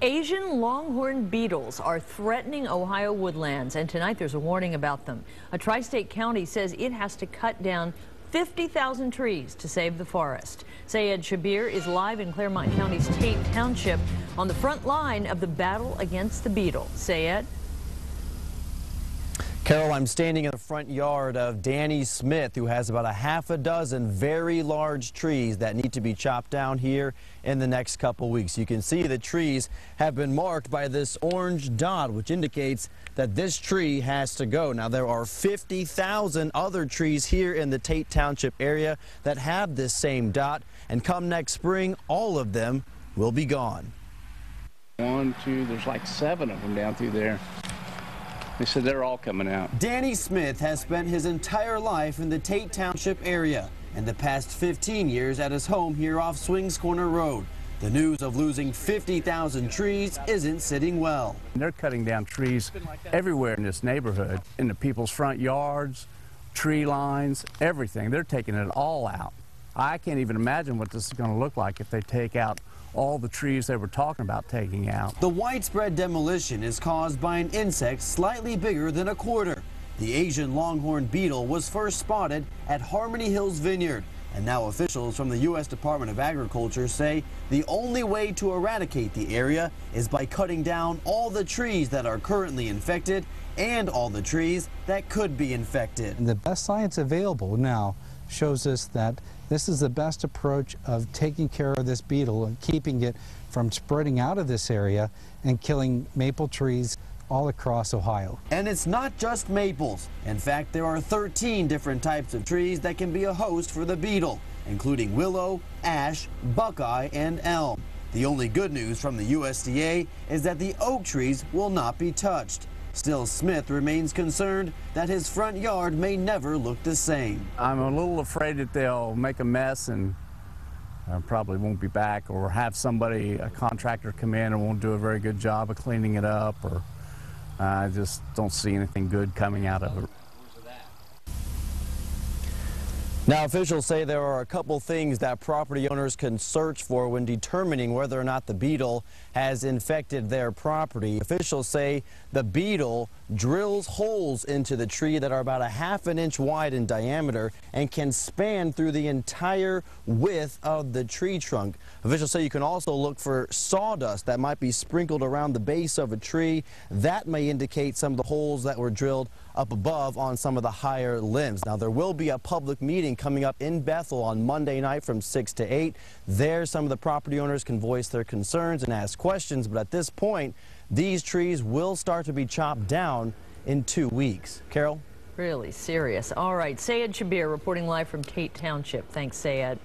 Asian Longhorn Beetles are threatening Ohio woodlands, and tonight there's a warning about them. A tri-state county says it has to cut down 50,000 trees to save the forest. Sayed Shabir is live in Claremont County's Tate Township on the front line of the battle against the beetle. Sayed? Carol, I'm standing in the front yard of Danny Smith, who has about a half a dozen very large trees that need to be chopped down here in the next couple weeks. You can see the trees have been marked by this orange dot, which indicates that this tree has to go. Now, there are 50,000 other trees here in the Tate Township area that have this same dot, and come next spring, all of them will be gone. One, two, there's like 7 of them down through there. They said they're all coming out. Danny Smith has spent his entire life in the Tate Township area and the past 15 years at his home here off Swings Corner Road. The news of losing 50,000 trees isn't sitting well. They're cutting down trees everywhere in this neighborhood, in the people's front yards, tree lines, everything. They're taking it all out. I can't even imagine what this is going to look like if they take out all the trees they were talking about taking out. The widespread demolition is caused by an insect slightly bigger than a quarter. The Asian Longhorn Beetle was first spotted at Harmony Hills Vineyard, and now officials from the U.S. Department of Agriculture say the only way to eradicate the area is by cutting down all the trees that are currently infected and all the trees that could be infected. The best science available now shows us that this is the best approach of taking care of this beetle and keeping it from spreading out of this area and killing maple trees all across Ohio. And it's not just maples. In fact, there are 13 different types of trees that can be a host for the beetle, including willow, ash, buckeye, and elm. The only good news from the USDA is that the oak trees will not be touched. Still, Smith remains concerned that his front yard may never look the same. I'm a little afraid that they'll make a mess and probably won't be back, or have somebody, a contractor, come in and won't do a very good job of cleaning it up, or I just don't see anything good coming out of it. Now, officials say there are a couple things that property owners can search for when determining whether or not the beetle has infected their property. Officials say the beetle drills holes into the tree that are about a ½ inch wide in diameter and can span through the entire width of the tree trunk. Officials say you can also look for sawdust that might be sprinkled around the base of a tree. That may indicate some of the holes that were drilled up above on some of the higher limbs. Now, there will be a public meeting coming up in Bethel on Monday night from 6 to 8. There, some of the property owners can voice their concerns and ask questions, but at this point, these trees will start to be chopped down in 2 weeks. Carol? Really serious. All right, Sayed Shabir reporting live from Tate Township. Thanks, Sayed.